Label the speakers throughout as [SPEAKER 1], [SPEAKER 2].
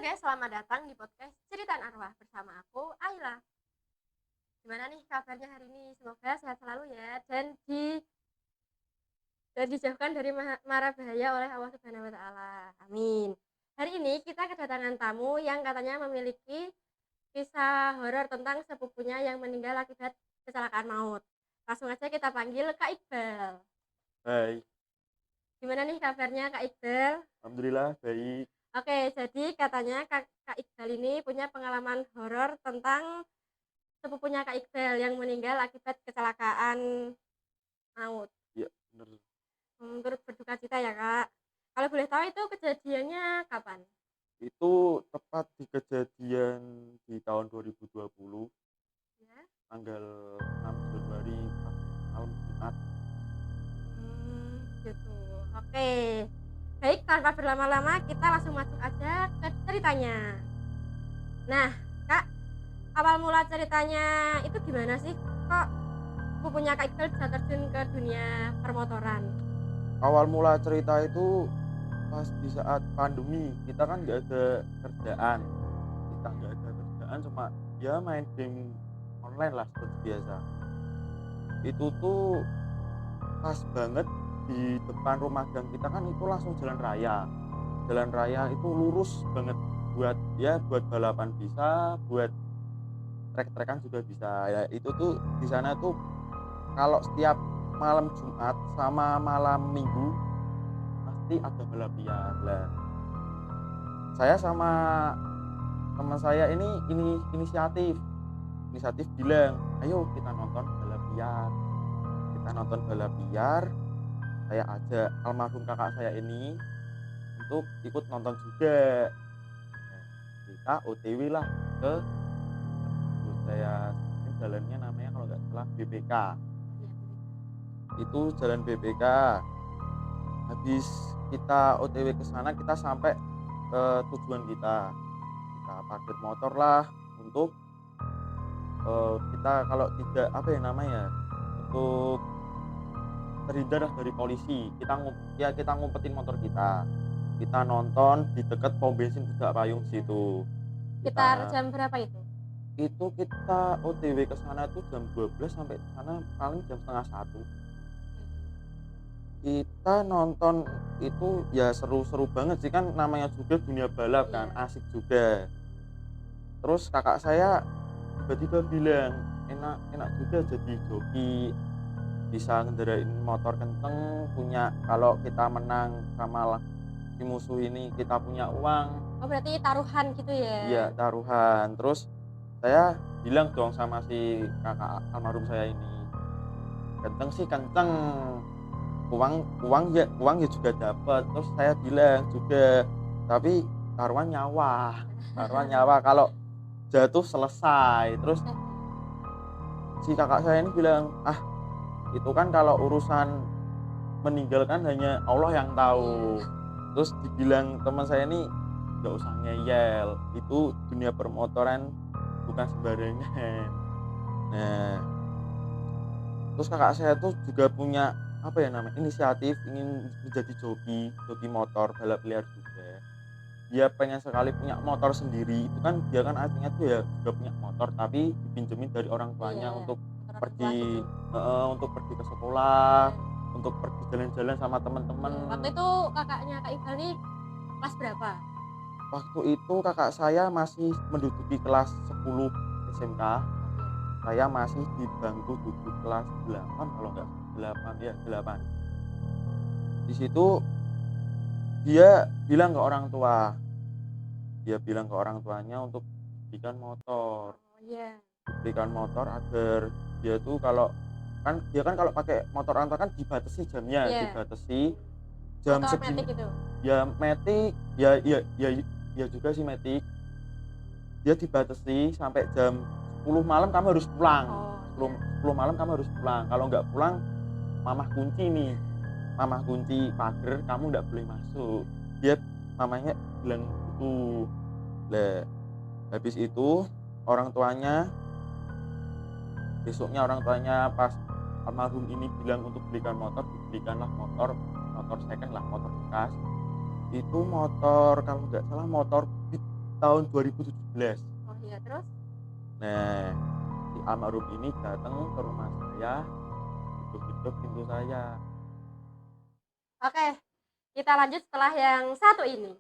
[SPEAKER 1] Oke, selamat datang di podcast Ceritaan Arwah bersama aku, Ayla. Gimana nih kabarnya hari ini? Semoga sehat selalu ya dan dijauhkan dari mara bahaya oleh Allah Subhanahu wa taala. Amin. Hari ini kita kedatangan tamu yang katanya memiliki kisah horor tentang sepupunya yang meninggal akibat kecelakaan maut. Langsung aja kita panggil Kak Iqbal.
[SPEAKER 2] Hai,
[SPEAKER 1] Gimana nih kabarnya Kak Iqbal?
[SPEAKER 2] alhamdulillah baik.
[SPEAKER 1] Oke, jadi katanya Kak Iqbal ini punya pengalaman horor tentang sepupunya Kak Iqbal yang meninggal akibat kecelakaan maut.
[SPEAKER 2] Ya, bener.
[SPEAKER 1] Turut berduka cita ya Kak. Kalau boleh tahu itu kejadiannya kapan?
[SPEAKER 2] Itu tepat di kejadian di tahun 2020,
[SPEAKER 1] Ya.
[SPEAKER 2] tanggal 6 Januari pas malam Jumat.
[SPEAKER 1] Gitu. Oke. Baik, tanpa berlama-lama kita langsung masuk aja ke ceritanya. Nah, Kak, awal mula ceritanya itu gimana sih? Kok sepupunya Kak Iqbal bisa terjun ke dunia permotoran?
[SPEAKER 2] Awal mula cerita itu pas di saat pandemi, kita kan nggak ada kerjaan. Kita nggak ada kerjaan, cuma ya main game online lah seperti biasa. Itu tuh pas banget di depan rumah gang kita kan itu langsung jalan raya. Jalan raya itu lurus banget buat balapan bisa, buat trek-trekan juga bisa. Ya itu tuh di sana tuh kalau setiap malam Jumat sama malam Minggu pasti ada balap liar. Lah, saya sama teman saya ini inisiatif bilang, "Ayo kita nonton balap liar." Kita nonton balap liar, saya ajak almarhum kakak saya ini untuk ikut nonton juga. Nah, kita OTW lah ke sebut saya sebutin jalannya namanya kalau nggak salah BPK. Itu jalan BPK. Habis kita OTW ke sana, kita sampai ke tujuan kita. Kita parkir motor lah untuk, kita kalau tidak apa ya namanya, untuk terhindar lah dari polisi. Kita ngumpetin motor kita. Kita nonton di dekat pom bensin Budak Payung situ.
[SPEAKER 1] Sekitar
[SPEAKER 2] Kita
[SPEAKER 1] jam berapa itu?
[SPEAKER 2] kita OTW ke sana tuh jam 12 sampai sana paling jam setengah satu. Kita nonton itu ya seru-seru banget sih, kan namanya juga dunia balap kan,
[SPEAKER 1] Iya.
[SPEAKER 2] asik juga. Terus kakak saya tiba-tiba bilang, "Enak enak juga jadi joki, bisa ngendarain motor kenceng, punya kalau kita menang sama si musuh ini kita punya uang."
[SPEAKER 1] Oh, berarti taruhan gitu
[SPEAKER 2] Iya,
[SPEAKER 1] ya?
[SPEAKER 2] taruhan. Terus saya bilang dong sama si kakak almarhum saya ini, "Kenceng sih kenceng, uang ya juga dapat." Terus saya bilang juga, "Tapi taruhan nyawa, kalau jatuh selesai." Terus si kakak saya ini bilang, "Ah, itu kan kalau urusan meninggal kan hanya Allah yang tahu."
[SPEAKER 1] Iya.
[SPEAKER 2] Terus dibilang teman saya ini, "Nggak usah ngeyel, itu dunia permotoran bukan sembarangan." Nah, terus kakak saya tuh juga punya, apa ya namanya, inisiatif ingin menjadi joki motor balap liar juga. Dia pengen sekali punya motor sendiri, itu kan dia kan aslinya tuh ya juga punya motor tapi dipinjemin dari orang tuanya
[SPEAKER 1] Iya,
[SPEAKER 2] untuk
[SPEAKER 1] motor orang tua gitu.
[SPEAKER 2] pergi untuk pergi ke sekolah,
[SPEAKER 1] Iya.
[SPEAKER 2] untuk pergi jalan-jalan sama teman-teman.
[SPEAKER 1] Iya, waktu itu kakaknya Kak Iqbal nih kelas berapa?
[SPEAKER 2] Waktu itu kakak saya masih menduduki kelas 10 SMK, saya masih di bangku duduk kelas 8 kalau nggak 8 ya 8. Di situ dia bilang ke orang tuanya untuk dibelikan motor.
[SPEAKER 1] Oh, iya.
[SPEAKER 2] Dibelikan motor agar dia tuh dia kan kalau pakai motor orang tua kan dibatasi jamnya,
[SPEAKER 1] Iya,
[SPEAKER 2] dibatasi jam
[SPEAKER 1] motor
[SPEAKER 2] segini.
[SPEAKER 1] matic itu?
[SPEAKER 2] Ya matic, ya juga sih matic. Dia dibatasi sampai jam 10 malam kamu harus pulang.
[SPEAKER 1] Oh,
[SPEAKER 2] 10
[SPEAKER 1] iya.
[SPEAKER 2] 10 malam kamu harus pulang. Kalau nggak pulang, mamah kunci nih. Mamah kunci pagar, kamu nggak boleh masuk. Dia mamanya bilang gitu. Lah, habis itu orang tuanya besoknya orang tuanya pas almarhum ini bilang untuk belikan motor, dibelikanlah motor second lah, motor bekas. Itu motor kalau nggak salah motor Beat tahun 2017.
[SPEAKER 1] Oh iya, terus?
[SPEAKER 2] Nah, si almarhum ini datang ke rumah saya, geduk-geduk pintu saya.
[SPEAKER 1] Oke, kita lanjut setelah yang satu ini.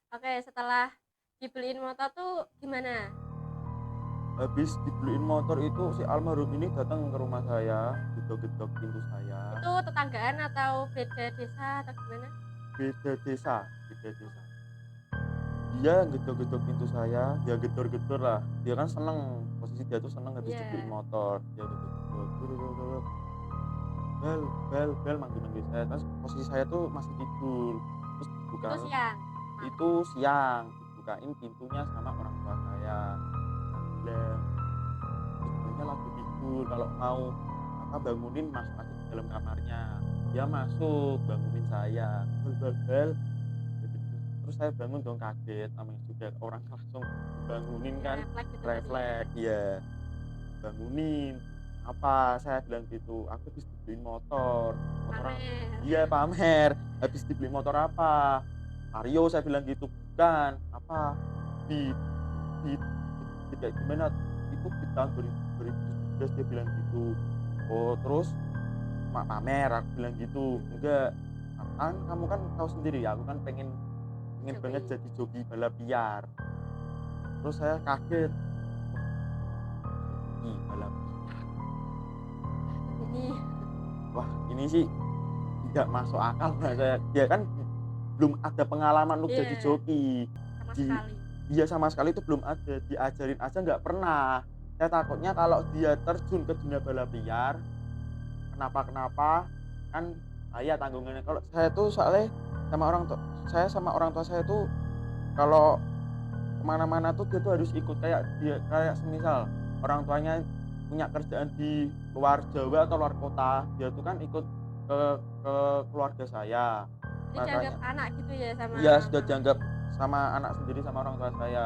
[SPEAKER 1] Oke, setelah dibeliin motor tuh gimana?
[SPEAKER 2] Habis dibeliin motor itu si almarhum ini datang ke rumah saya, gedok-gedok pintu saya.
[SPEAKER 1] Itu tetanggaan atau beda desa atau gimana?
[SPEAKER 2] Beda desa, beda desa. Dia gedor-gedor pintu saya, ya gedor-gedor lah. Dia kan seneng, posisi dia tuh seneng habis
[SPEAKER 1] Iya.
[SPEAKER 2] dibeliin motor. Dia gedor-gedor, bel, bel, bel, manggil-manggil saya. Terus posisi saya tuh masih tidur. Terus dibuka,
[SPEAKER 1] Itu siang.
[SPEAKER 2] itu siang, dibukain pintunya sama orang tua saya. Saya bilang, ibunya lagi tidur, kalau mau apa bangunin masuk aja ke dalam kamarnya. Dia masuk, bangunin saya. Bel, bel, bel. Terus saya bangun dong, kaget, namanya juga orang langsung dibangunin
[SPEAKER 1] Ya,
[SPEAKER 2] kan,
[SPEAKER 1] refleks gitu tadi.
[SPEAKER 2] refleks, iya. Bangunin, apa, saya bilang gitu, aku habis dibeliin motor
[SPEAKER 1] Pamer.
[SPEAKER 2] iya pamer, habis dibeli motor apa, Vario, saya bilang gitu, bukan, apa, Beat, Beat, Beat kayak gimana, itu di tahun 2017, dia bilang gitu. Oh terus mak pamer, aku bilang gitu, enggak, kan kamu kan tahu sendiri ya, aku kan pengen
[SPEAKER 1] Joki.
[SPEAKER 2] banget jadi joki balap liar. Terus saya kaget, joki balap liar,
[SPEAKER 1] Ini
[SPEAKER 2] wah ini sih tidak masuk akal buat saya. Dia kan belum ada pengalaman untuk jadi
[SPEAKER 1] Iya.
[SPEAKER 2] joki.
[SPEAKER 1] sama
[SPEAKER 2] Di
[SPEAKER 1] sekali.
[SPEAKER 2] Iya sama sekali itu belum ada, diajarin aja nggak pernah. Saya takutnya kalau dia terjun ke dunia balap liar, kenapa-kenapa, kan saya tanggungannya. Kalau saya tuh soalnya sama orang tua saya tuh kalau kemana-mana tuh dia tuh harus ikut, kayak semisal orang tuanya punya kerjaan di luar Jawa atau luar kota, dia tuh kan ikut ke ke keluarga saya.
[SPEAKER 1] Jadi dianggap
[SPEAKER 2] Makanya
[SPEAKER 1] anak gitu ya sama
[SPEAKER 2] iya sudah
[SPEAKER 1] mama
[SPEAKER 2] dianggap
[SPEAKER 1] sendiri.
[SPEAKER 2] sama anak sendiri sama orang tua saya.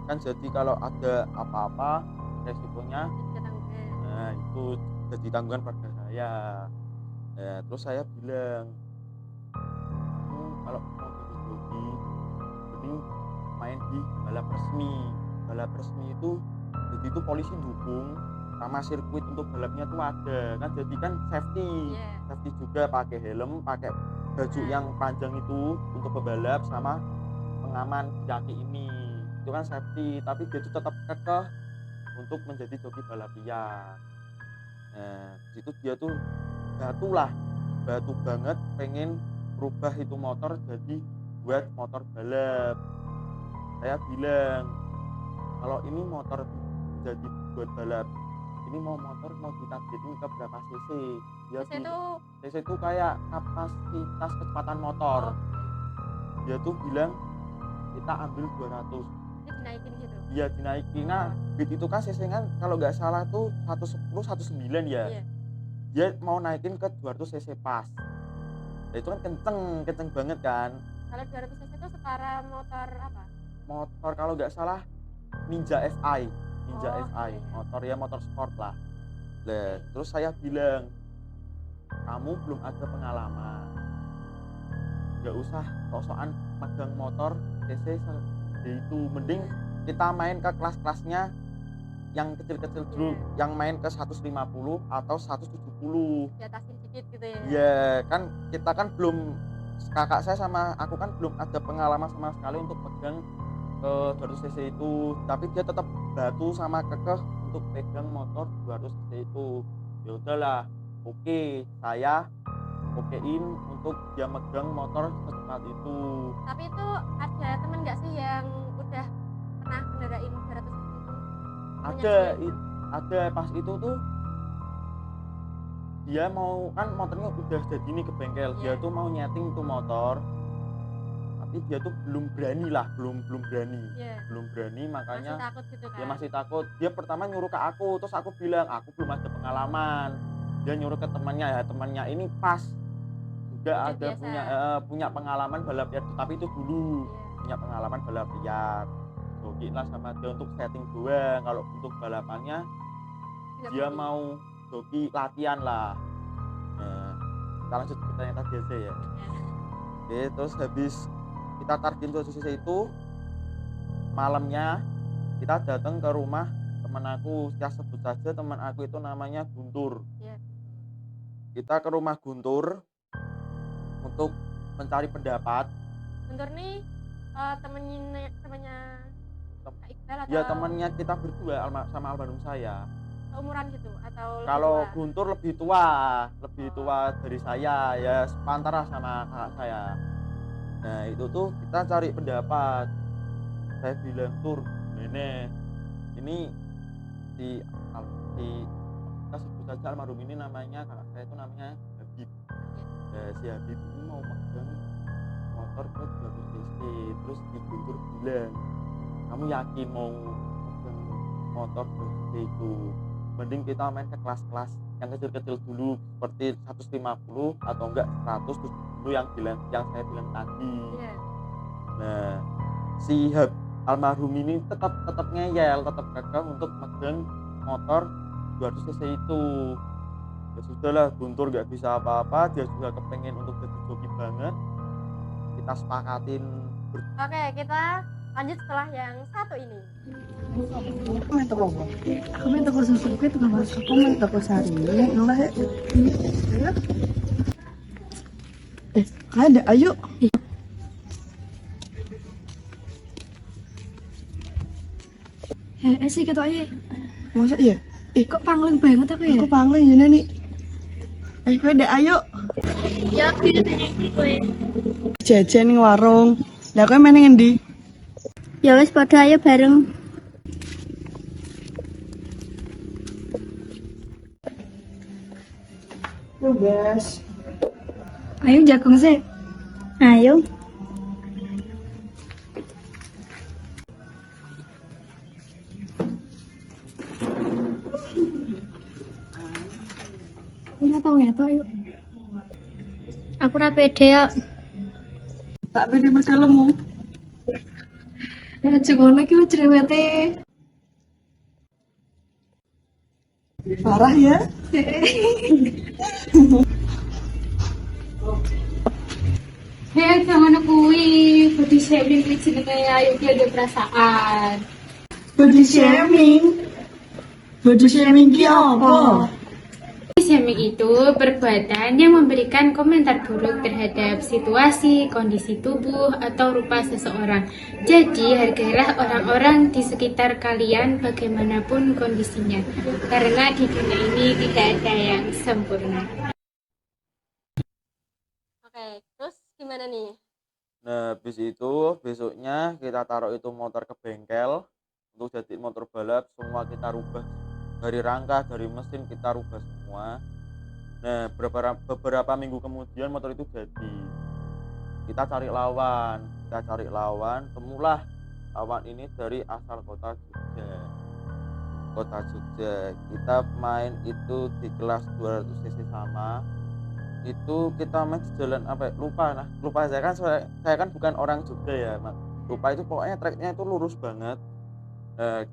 [SPEAKER 2] Jadi kalau ada apa-apa resikonya,
[SPEAKER 1] Jadi ketanggungan.
[SPEAKER 2] nah itu jadi tanggungan keluarga saya. Terus saya bilang, "Kamu kalau mau jadi joki, mending main di balap resmi." Balap resmi itu jadi itu polisi dukung sama sirkuit untuk balapnya tuh ada. Kan jadi kan safety.
[SPEAKER 1] Iya.
[SPEAKER 2] Safety juga, pakai helm, pakai baju
[SPEAKER 1] Nah,
[SPEAKER 2] yang panjang itu untuk pebalap sama pengaman di kaki ini. Itu kan safety, tapi dia tuh tetap kekeh untuk menjadi joki balap liar. Nah, di situ dia tuh batu lah, batu banget pengen rubah itu motor jadi buat motor balap. Saya bilang, kalau ini motor jadi buat balap, ini mau ditargetin ke berapa cc? Dia
[SPEAKER 1] terus itu
[SPEAKER 2] cc itu kayak kapasitas kecepatan motor.
[SPEAKER 1] oh,
[SPEAKER 2] Dia tuh bilang kita ambil 200.
[SPEAKER 1] itu dinaikin gitu.
[SPEAKER 2] Iya dinaikin. Nah, Beat itu kan cc kan kalau nggak salah tuh 110, 19 ya.
[SPEAKER 1] Iya.
[SPEAKER 2] Dia mau naikin ke 200 cc pas. Nah, itu kan kenceng banget kan.
[SPEAKER 1] Kalau 200 cc itu setara motor apa?
[SPEAKER 2] Motor kalau nggak salah Ninja FI, Ninja
[SPEAKER 1] Oh,
[SPEAKER 2] FI,
[SPEAKER 1] iya.
[SPEAKER 2] motor ya motor sport lah. Nah, terus saya bilang, kamu belum ada pengalaman, nggak usah sok-sokan megang motor cc segede itu, mending kita main ke kelas-kelasnya yang kecil-kecil dulu, yang main ke 150 atau 170.
[SPEAKER 1] Diatasin dikit gitu ya.
[SPEAKER 2] Iya, kan kita kan belum, kakak saya sama aku kan belum ada pengalaman sama sekali untuk pegang ke 200 cc itu, tapi dia tetap batu sama kekeh untuk pegang motor 200 cc itu. Ya udahlah, oke, saya okein untuk dia megang motor secepat itu.
[SPEAKER 1] Tapi itu ada temen nggak sih yang udah pernah ngendarain 200 cc itu?
[SPEAKER 2] Ada, ada pas itu tuh dia mau kan motornya udah jadi nih ke bengkel, dia
[SPEAKER 1] Iya.
[SPEAKER 2] tuh mau nyeting tuh motor, tapi dia tuh belum berani lah, belum berani.
[SPEAKER 1] Iya.
[SPEAKER 2] Belum berani
[SPEAKER 1] Masih
[SPEAKER 2] makanya
[SPEAKER 1] takut gitu
[SPEAKER 2] dia
[SPEAKER 1] kan?
[SPEAKER 2] masih takut. Dia pertama nyuruh ke aku, terus aku bilang, "Aku belum ada pengalaman." Dia nyuruh ke temannya, ya temannya ini pas juga
[SPEAKER 1] Udah
[SPEAKER 2] ada
[SPEAKER 1] biasa.
[SPEAKER 2] punya pengalaman balap liar, tapi itu dulu
[SPEAKER 1] Iya.
[SPEAKER 2] punya pengalaman balap liar. Jokiin lah sama dia untuk setting doang, kalau untuk balapannya
[SPEAKER 1] Nggak
[SPEAKER 2] dia
[SPEAKER 1] berani.
[SPEAKER 2] mau joki latihan lah. Nah, kita lanjut ke pertanyaan tadi aja ya.
[SPEAKER 1] Ya.
[SPEAKER 2] Oke, terus habis kita targetin posisi itu, malamnya kita datang ke rumah teman aku, kita sebut saja teman aku itu namanya Guntur.
[SPEAKER 1] Iya.
[SPEAKER 2] Kita ke rumah Guntur untuk mencari pendapat.
[SPEAKER 1] Guntur nih temennya Kak Iqbal
[SPEAKER 2] Ya
[SPEAKER 1] atau
[SPEAKER 2] temannya kita berdua sama almarhum saya.
[SPEAKER 1] seumuran gitu atau lebih
[SPEAKER 2] Kalau
[SPEAKER 1] tua?
[SPEAKER 2] Guntur lebih
[SPEAKER 1] Oh.
[SPEAKER 2] tua dari saya, ya sepantara sama kakak saya. Nah itu tuh kita cari pendapat. Saya bilang, "Tur, ini si si kita sebut saja almarhum ini namanya, kakak saya itu namanya Habib. Nah, si Habib ini mau megang motor ke 200 cc, terus si Guntur bilang, kamu yakin mau megang motor 200 cc itu? Mending kita main ke kelas-kelas yang kecil-kecil dulu, seperti 150 atau enggak 170 yang saya bilang tadi."
[SPEAKER 1] Iya.
[SPEAKER 2] Nah, si almarhum ini tetap ngeyel, tetap kekeh untuk megang motor 200 cc itu. Ya sudahlah, Guntur nggak bisa apa-apa, dia juga kepengen untuk jadi joki banget. Kita sepakatin
[SPEAKER 1] Oke, kita lanjut setelah yang satu ini.
[SPEAKER 3] Aku main toko apa? Aku main toko susu, itu gak masuk. Aku main toko sari. Noleh ya. Ayo. Ada, ayo.
[SPEAKER 4] Sih kata aja,
[SPEAKER 3] Masa iya?
[SPEAKER 4] kok pangling banget aku ya?
[SPEAKER 3] Aku pangling ini nih. Ada, ayo.
[SPEAKER 4] Ya, aku tanya gue.
[SPEAKER 3] Jajan ning warung. Lah kowe main ning endi?
[SPEAKER 4] Ya wes padha ayo bareng.
[SPEAKER 3] Yo, guys.
[SPEAKER 4] Ayo jagung sih. Ayo. Ini tau ya, ayo. Aku ra pede ya.
[SPEAKER 3] Tak pede berkelemu.
[SPEAKER 4] Ya jagung lagi wis cerewete.
[SPEAKER 3] Parah ya.
[SPEAKER 4] Hei, gimana kuwi? Body shaming iki jenenge ayo ki ada perasaan.
[SPEAKER 3] Body shaming. Body shaming ki apa?
[SPEAKER 5] Shaming itu perbuatan yang memberikan komentar buruk terhadap situasi, kondisi tubuh, atau rupa seseorang. Jadi, hargailah orang-orang di sekitar kalian bagaimanapun kondisinya. Karena di dunia ini tidak ada yang sempurna.
[SPEAKER 1] Oke, terus gimana nih?
[SPEAKER 2] Nah, habis itu besoknya kita taruh itu motor ke bengkel untuk jadi motor balap, semua kita rubah dari rangka, dari mesin kita rubah semua. Nah, beberapa minggu kemudian motor itu jadi. Kita cari lawan, temulah lawan ini dari asal kota Jogja. Kita main itu di kelas 200 cc sama. Itu kita main di jalan apa ya? Lupa saya kan bukan orang Jogja ya, Mas. Lupa itu pokoknya treknya itu lurus banget.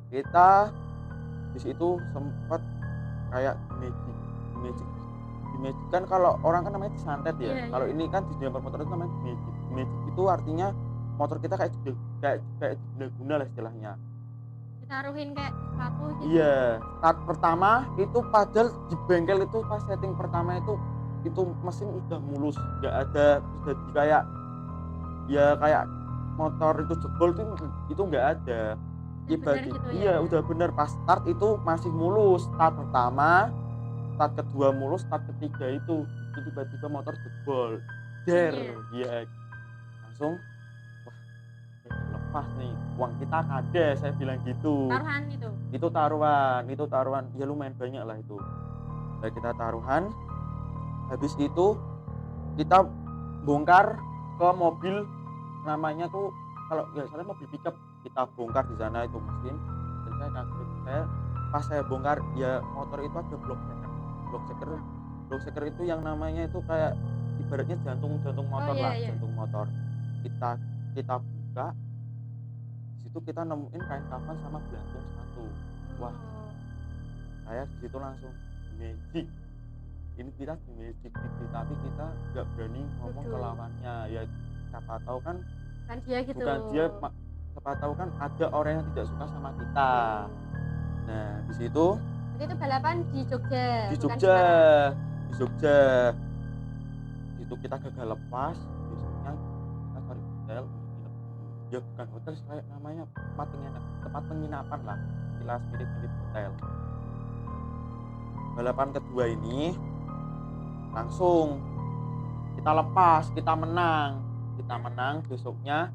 [SPEAKER 2] Kita di situ sempat kayak magic kan kalau orang kan namanya disantet ya.
[SPEAKER 1] Iya,
[SPEAKER 2] Kalau
[SPEAKER 1] iya.
[SPEAKER 2] ini kan di dunia permotoran itu namanya magic itu artinya motor kita kayak diguna-guna lah istilahnya.
[SPEAKER 1] Ditaruhin kayak sepatu gitu.
[SPEAKER 2] Iya, start pertama itu padahal di bengkel itu pas setting pertama itu mesin udah mulus, nggak ada udah kayak motor itu jebol itu nggak ada.
[SPEAKER 1] Udah bener gitu ya?
[SPEAKER 2] Iya, udah bener pas start itu masih mulus. Start pertama, start kedua mulus, start ketiga itu tiba-tiba motor jebol. Ya langsung wah lepas nih, uang kita kades, saya bilang gitu.
[SPEAKER 1] Taruhan itu.
[SPEAKER 2] Itu taruhan, ya lumayan banyak lah itu. Nah, kita taruhan, habis itu kita bongkar ke mobil namanya tuh kalau nggak salah mobil pickup, kita bongkar di sana itu mesin, dan saya kaget. Pas saya bongkar ya motor itu ada blok seker itu yang namanya itu kayak ibaratnya jantung
[SPEAKER 1] Oh,
[SPEAKER 2] motor
[SPEAKER 1] iya,
[SPEAKER 2] lah,
[SPEAKER 1] iya.
[SPEAKER 2] jantung motor. Kita kita buka, di situ kita nemuin kain kafan sama belantung satu. Wah,
[SPEAKER 1] Oh.
[SPEAKER 2] saya di situ langsung magic. Ini kita di magic TV, tapi kita nggak berani ngomong ke
[SPEAKER 1] Waduh.
[SPEAKER 2] lawannya. Ya siapa tahu kan
[SPEAKER 1] Kan dia gitu.
[SPEAKER 2] bukan dia, siapa tahu kan ada orang yang tidak suka sama kita. Nah, di situ
[SPEAKER 1] Jadi itu balapan di Jogja,
[SPEAKER 2] di
[SPEAKER 1] bukan
[SPEAKER 2] Jogja,
[SPEAKER 1] Semarang.
[SPEAKER 2] di Jogja. Di situ kita gagal lepas, besoknya kita cari hotel untuk nginep dulu. Ya bukan hotel sih, kayak namanya tempat penginapan lah, sekilas mirip-mirip hotel. Balapan kedua ini langsung kita lepas, kita menang besoknya.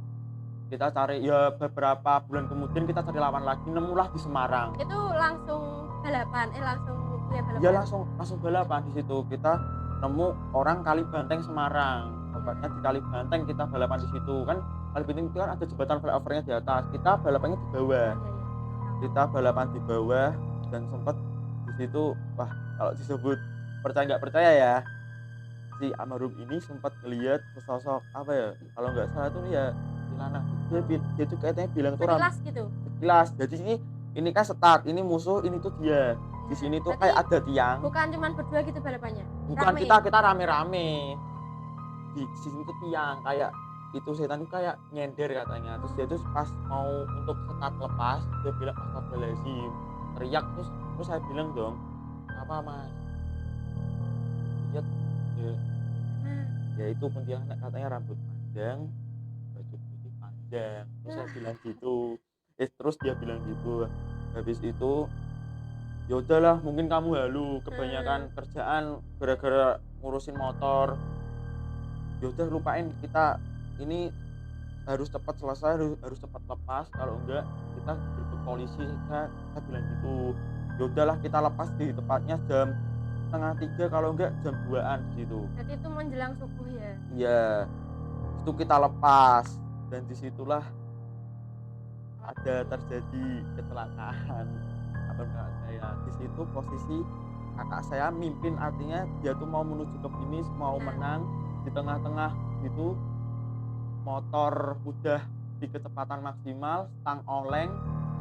[SPEAKER 2] Kita cari ya beberapa bulan kemudian kita cari lawan lagi, nemulah di Semarang.
[SPEAKER 1] Itu langsung balapan, langsung ya balapan.
[SPEAKER 2] Ya langsung balapan. Di situ kita nemu orang Kali Banteng Semarang, tempatnya di Kali Banteng, kita balapan di situ kan. Kali Banteng itu kan ada jembatan flyovernya di atas, kita balapannya di bawah.
[SPEAKER 1] Iya, iya.
[SPEAKER 2] Kita balapan di bawah dan sempat di situ, wah kalau disebut percaya nggak percaya ya, si almarhum ini sempat ngelihat sesosok apa ya, kalau nggak salah tuh ya Ilana, dia tuh katanya bilang tuh
[SPEAKER 1] Sekilas gitu.
[SPEAKER 2] sekilas. Jadi ini kan start, ini musuh, ini tuh dia. Di sini tuh
[SPEAKER 1] Berarti
[SPEAKER 2] kayak ada tiang.
[SPEAKER 1] bukan cuma berdua gitu balapannya.
[SPEAKER 2] Bukan,
[SPEAKER 1] Rame.
[SPEAKER 2] kita rame-rame. Di sini tuh tiang, kayak itu setan itu kayak nyender katanya. Terus dia tuh pas mau untuk start lepas, dia bilang astagfirullahaladzim, teriak. Terus saya bilang dong, apa mas? Lihat ya, ya itu kuntilanak katanya rambut panjang, baju putih panjang. Terus saya bilang gitu. Terus dia bilang gitu. Habis itu ya udahlah, mungkin kamu halu, kebanyakan kerjaan gara-gara ngurusin motor. Ya udah lupain, kita ini harus cepat selesai, harus cepat lepas, kalau enggak kita digerebek polisi. Saya bilang gitu. Ya udahlah, kita lepas di tepatnya jam 2:30, kalau enggak jam 2-an di situ.
[SPEAKER 1] Jadi itu menjelang subuh ya.
[SPEAKER 2] Iya. Itu kita lepas dan disitulah ada terjadi kecelakaan abang kakak saya. Di situ posisi kakak saya mimpin, artinya dia tuh mau menuju ke finish, mau menang. Di tengah-tengah itu motor udah di kecepatan maksimal, stang oleng,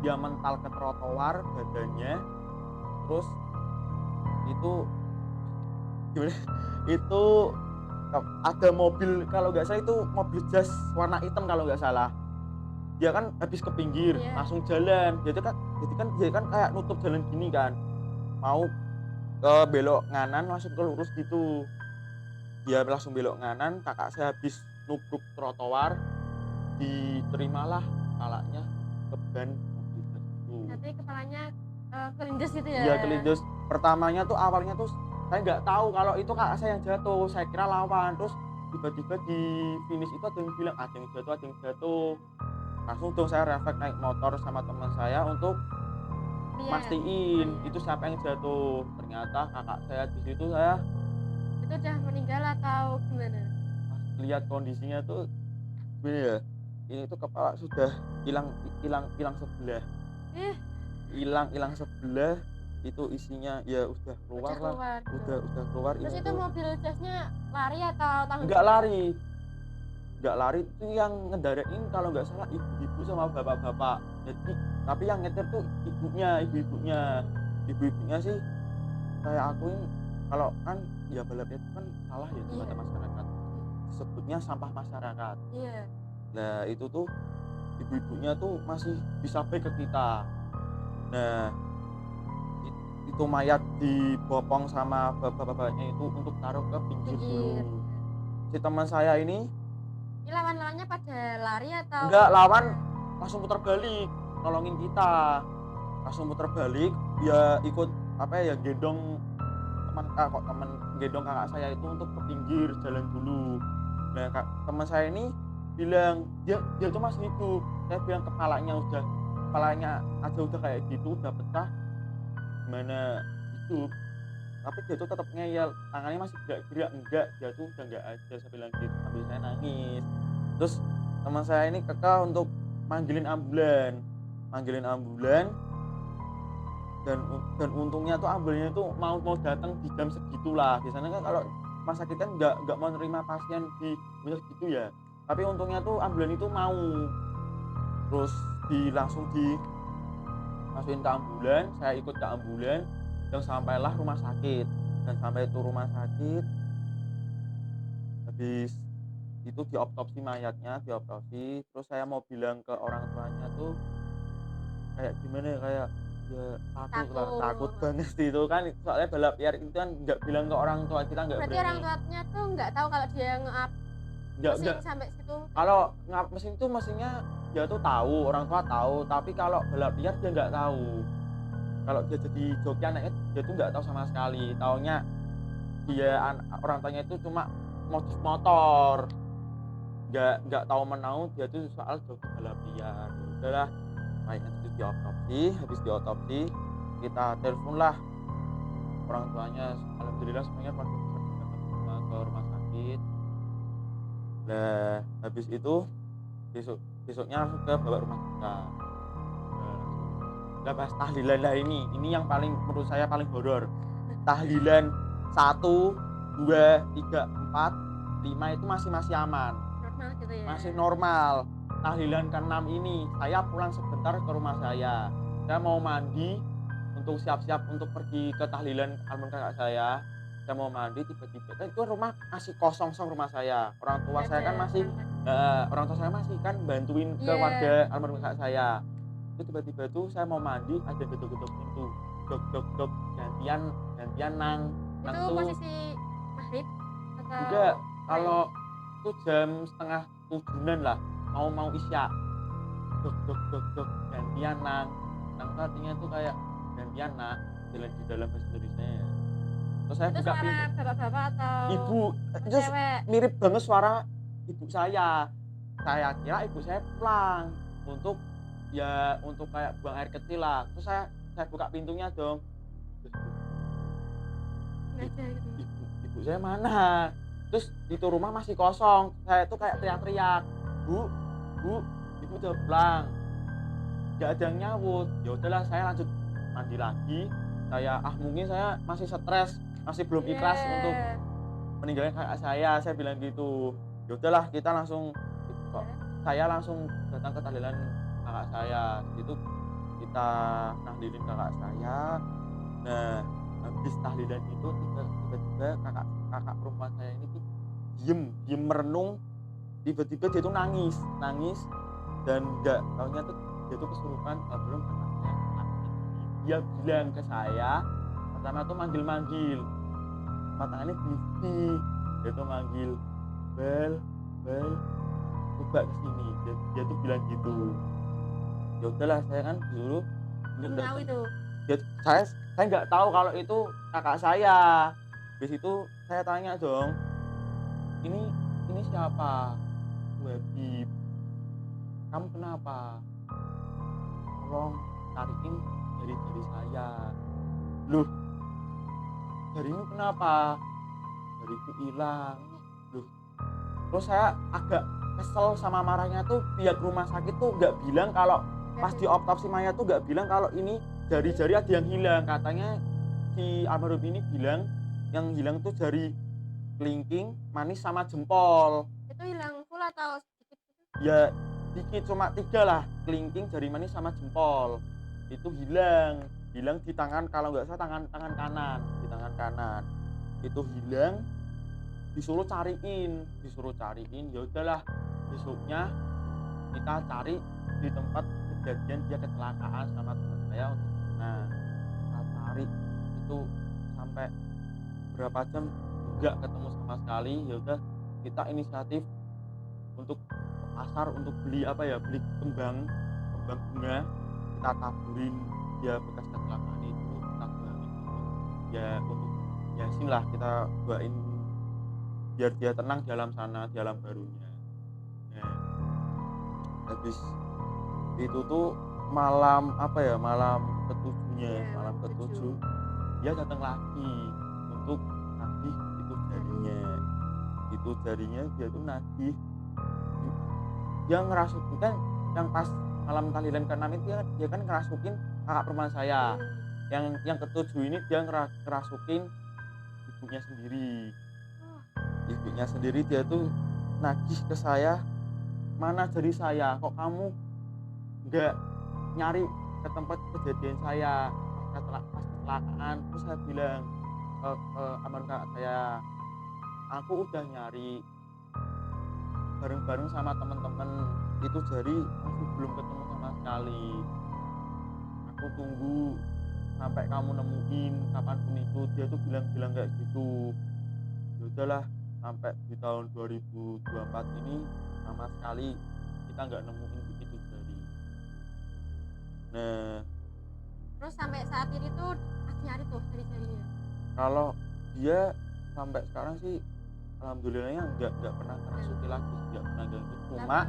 [SPEAKER 2] dia mental ke trotoar badannya. Terus itu gimana? Itu ada mobil, kalau nggak salah itu mobil jas warna hitam kalau nggak salah. Dia kan habis ke pinggir, langsung jalan. Jadi kan kayak nutup jalan gini kan. Mau ke belok nganan, langsung ke lurus gitu. Dia langsung belok nganan, kakak saya habis nubruk trotoar, diterimalah kepalanya ke ban mobil jas itu.
[SPEAKER 1] Berarti kepalanya kelindes gitu ya.
[SPEAKER 2] Iya, kelindes. Pertamanya tuh awalnya tuh saya nggak tahu kalau itu kakak saya yang jatuh, saya kira lawan. Terus tiba-tiba di finish itu ada yang bilang ada yang jatuh. Langsung dong saya refleks naik motor sama teman saya untuk mastiin itu siapa yang jatuh. Ternyata kakak saya di situ. Saya
[SPEAKER 1] itu udah meninggal atau gimana?
[SPEAKER 2] Lihat kondisinya tuh gini ya, ini tuh kepala sudah hilang sebelah. Hilang sebelah, itu isinya ya udah keluar lah. Udah keluar.
[SPEAKER 1] Terus
[SPEAKER 2] ini
[SPEAKER 1] itu mobil jasnya lari atau tanggung
[SPEAKER 2] nggak lari itu yang ngendarain kalau nggak salah ibu-ibu sama bapak-bapak. Jadi tapi yang nyetir tuh ibu-ibunya sih saya akuin, kalau kan ya balap itu kan salah ya di mata masyarakat, disebutnya sampah masyarakat.
[SPEAKER 1] Iya.
[SPEAKER 2] Nah itu tuh ibu-ibunya tuh masih bisa baik ke kita. Nah itu mayat dibopong sama bapak-bapaknya itu untuk taruh ke pinggir dulu. Si teman saya ini
[SPEAKER 1] lawan-lawannya pada lari atau
[SPEAKER 2] enggak, lawan langsung putar balik nolongin kita, langsung putar balik. Ya ikut gendong gendong kakak saya itu untuk ke pinggir jalan dulu. Nah teman saya ini bilang dia tuh masih hidup. Saya bilang kepalanya aja udah kayak gitu, udah pecah, gimana hidup. Tapi dia tuh tetap ngeyel, tangannya masih gerak-gerak. Enggak, dia tuh udah enggak ada. Saya bilang gitu sambil saya nangis. Terus teman saya ini kekeh untuk manggilin ambulan dan untungnya tuh ambulannya tuh mau datang di jam segitulah. Biasanya kan kalau rumah sakit kan nggak mau nerima pasien di jam segitu ya, tapi untungnya tuh ambulan itu mau, terus langsung dimasukin ke ambulan. Saya ikut ke ambulan dan sampailah rumah sakit. Dan sampai itu rumah sakit, habis itu dioptosi mayatnya, terus saya mau bilang ke orang tuanya tuh kayak gimana ya, kayak ya takut banget itu kan, soalnya balap liar itu kan nggak bilang ke orang tua, kita nggak
[SPEAKER 1] Berarti orang
[SPEAKER 2] berani.
[SPEAKER 1] tuanya tuh nggak tahu kalau dia nge-up
[SPEAKER 2] Nggak
[SPEAKER 1] mesin sampai situ.
[SPEAKER 2] kalau ngap mesin itu mesinnya dia tuh tahu, orang tua tahu, tapi kalau balap liar dia nggak tahu. Kalau dia jadi joki anaknya dia tuh nggak tahu sama sekali, taunya orang tuanya itu cuma modif motor, nggak tahu menau dia tuh soal joki balap liar. Ya udahlah, mayatnya itu diotopsi. Habis diotopsi kita teleponlah orang tuanya, alhamdulillah semuanya pada bisa datang semua ke rumah sakit. Nah habis itu besoknya langsung ke bawa rumah duka. Nah pas tahlilan lah, ini yang paling menurut saya paling horor. Tahlilan 1, 2, 3, 4, 5 itu masih aman,
[SPEAKER 1] Normal gitu ya.
[SPEAKER 2] masih normal. Tahlilan ke-6 ini saya pulang sebentar ke rumah saya mau mandi untuk siap-siap untuk pergi ke tahlilan almarhum kakak saya mau mandi, tiba-tiba itu rumah masih kosong rumah saya. Orang tua saya kan masih orang tua saya masih kan bantuin ke warga almarhum kakak saya. Itu tiba-tiba tuh saya mau mandi, ada gedok-gedok pintu, dok gantian nang
[SPEAKER 1] Itu
[SPEAKER 2] tuh
[SPEAKER 1] posisi maghrib atau
[SPEAKER 2] enggak, kalau itu jam setengah 7-an lah, mau isya, dok gantian nang tuh artinya tuh kayak gantian nak, jalan di dalam bahasa Indonesia ya. Terus saya
[SPEAKER 1] itu
[SPEAKER 2] buka
[SPEAKER 1] suara
[SPEAKER 2] pintu,
[SPEAKER 1] bapak-bapak atau
[SPEAKER 2] ibu itu
[SPEAKER 1] cewek?
[SPEAKER 2] mirip banget suara ibu saya kira ibu saya pulang untuk kayak buang air kecil lah. Terus saya buka pintunya dong,
[SPEAKER 1] Sengaja gitu.
[SPEAKER 2] ibu saya mana? Terus itu rumah masih kosong. Saya tuh kayak teriak-teriak, bu, ibu udah pulang. Gak ada yang nyawut. Ya udahlah, saya lanjut mandi lagi. Mungkin saya masih stres, masih belum ikhlas untuk meninggalkan kakak saya. Saya bilang gitu. Ya udahlah, saya langsung datang ke tahlilan kakak saya. Itu kita nahlilin kakak saya. Nah, habis tahlilan itu tiba-tiba kakak perempuan saya ini tuh diem merenung. Tiba-tiba dia tuh nangis dan nggak taunya tuh dia tuh kesurupan. Belum anaknya dia bilang ke saya pertama tuh manggil tangannya bunyi, dia tuh manggil bel coba kesini, dia tuh bilang gitu. Ya udahlah, saya kan dulu
[SPEAKER 1] belum tahu itu.
[SPEAKER 2] saya nggak tahu kalau itu kakak saya. Habis itu saya tanya dong, ini siapa? Habib, kamu kenapa? Tolong tarikin jari saya. Loh, jarimu kenapa? Jariku hilang. Loh, terus saya agak kesel sama marahnya tuh pihak rumah sakit tuh nggak bilang kalau pas dioptosi mayat tuh nggak bilang kalau ini jari-jari ada yang hilang. Katanya si almarhum ini bilang yang hilang tuh jari kelingking, manis sama jempol.
[SPEAKER 1] Itu hilang full atau sedikit?
[SPEAKER 2] Ya dikit, cuma 3 lah, kelingking, jari manis sama jempol. Itu hilang di tangan, kalau nggak salah tangan kanan, di tangan kanan. Itu hilang, disuruh cariin. Ya udahlah, besoknya kita cari di tempat kejadian dia kecelakaan sama teman saya. Nah, kita cari itu sampai berapa jam nggak ketemu sama sekali. Ya udah, kita inisiatif untuk ke pasar untuk beli kembang bunga, kita taburin dia bekas kecelakaan itu, kita buangin ya untuk hiasin lah, kita buain biar dia tenang di alam sana, di alam barunya. Nah, habis itu tuh malam ketujuh dia datang lagi untuk nagih itu jarinya dia tuh nagih dia ngerasukin kan, yang pas malam tahlilan ke-6 itu dia kan ngerasukin kakak perempuan saya. Yang ke-7 ini dia ngerasukin ibunya sendiri. Ibunya sendiri dia tuh nagih ke saya, mana jadi saya, kok kamu nggak nyari ke tempat kejadian saya pas kecelakaan. Terus saya bilang ke almarhum kakak saya, aku udah nyari bareng-bareng sama teman-teman itu, jadi masih belum ketemu sama sekali. Aku tunggu sampai kamu nemuin kapanpun itu. Dia tuh bilang kayak gitu. Ya udahlah, sampai di tahun 2024 ini sama sekali kita nggak nemuin itu jari. Nah,
[SPEAKER 1] Terus sampai saat ini tuh masih nyari tuh jari-jarinya.
[SPEAKER 2] kalau dia sampai sekarang sih alhamdulillahnya nggak pernah kerasuki lagi, nggak pernah ganggu. Cuma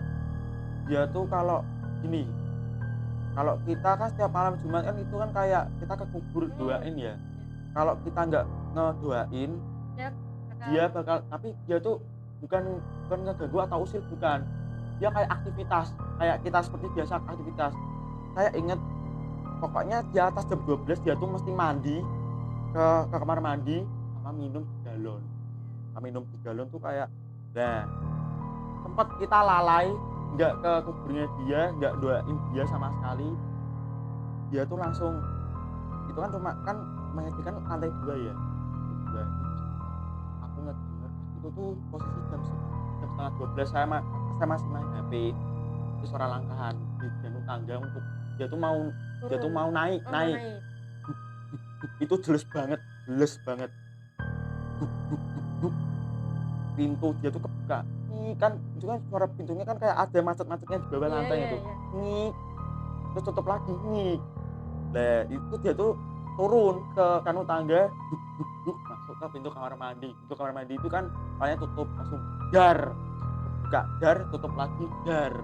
[SPEAKER 2] dia tuh kalau gini, kalau kita kan setiap malam Jumat kan itu kan kayak kita ke kubur doain ya. Kalau kita nggak ngedoain, dia bakal, tapi dia tuh bukan ngeganggu atau usil, bukan. Dia kayak aktivitas, kayak kita seperti biasa aktivitas. Saya inget pokoknya di atas jam 12 dia tuh mesti mandi ke kamar mandi sama minum di galon. Minum di galon tuh kayak, nah sempet kita lalai nggak ke kuburnya dia, nggak doain dia sama sekali. Dia tuh langsung, itu kan cuma kan mayatnya kan lantai 2 ya, lantai 2. Aku ngedenger itu tuh posisi jam setengah 12, saya masih main HP. Itu suara langkahan di jalur tangga untuk dia tuh mau naik. Itu jelas banget. Pintu dia tuh kebuka. Kan itu kan suara pintunya kan kayak ada macet-macetnya di bawah lantai itu. Ngik. Terus tutup lagi, ngik. Lah itu dia tuh turun ke kanu tangga, masuk ke pintu kamar mandi. Pintu kamar mandi itu kan palanya tutup, langsung dar. Buka dar, tutup lagi, dar.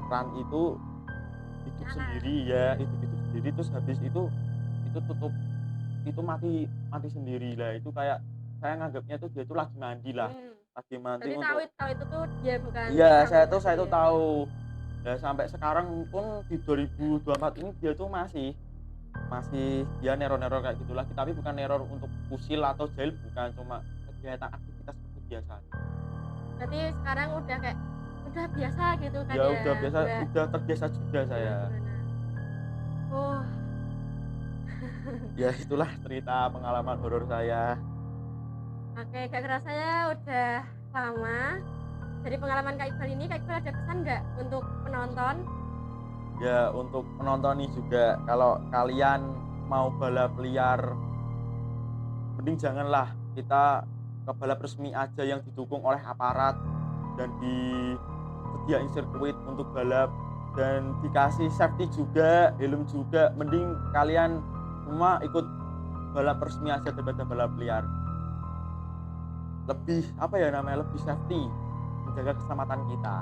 [SPEAKER 2] Keran itu hidup sendiri ya, hidup sendiri. Terus habis itu tutup, itu mati sendiri lah. Itu kayak saya nganggapnya tuh dia tuh lagi mandi lah. Lagi mandi.
[SPEAKER 1] Jadi
[SPEAKER 2] untuk
[SPEAKER 1] tahu itu tuh dia bukan.
[SPEAKER 2] Iya, saya tuh tahu. Ya sampai sekarang pun di 2024 ini dia tuh masih dia neror kayak gitu lagi, tapi bukan neror untuk usil atau jahil, bukan, cuma kegiatan aktivitas seperti biasa.
[SPEAKER 1] Berarti sekarang udah kayak udah biasa gitu kan
[SPEAKER 2] Ya
[SPEAKER 1] ya.
[SPEAKER 2] udah biasa, udah terbiasa juga saya.
[SPEAKER 1] Oh.
[SPEAKER 2] Ya itulah cerita pengalaman horor saya.
[SPEAKER 1] Oke, gak kerasa ya udah lama. Dari pengalaman Kak Iqbal ini, Kak Iqbal ada pesan nggak untuk penonton?
[SPEAKER 2] Ya untuk penonton ini juga, kalau kalian mau balap liar, mending janganlah, kita ke balap resmi aja yang didukung oleh aparat dan disediain sirkuit untuk balap dan dikasih safety juga, helm juga. Mending kalian semua ikut balap resmi aja daripada balap liar. Lebih lebih safety, menjaga keselamatan kita.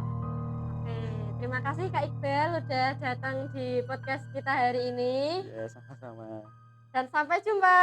[SPEAKER 1] Oke, terima kasih Kak Iqbal udah datang di podcast kita hari ini.
[SPEAKER 2] Ya, sama-sama.
[SPEAKER 1] Dan sampai jumpa.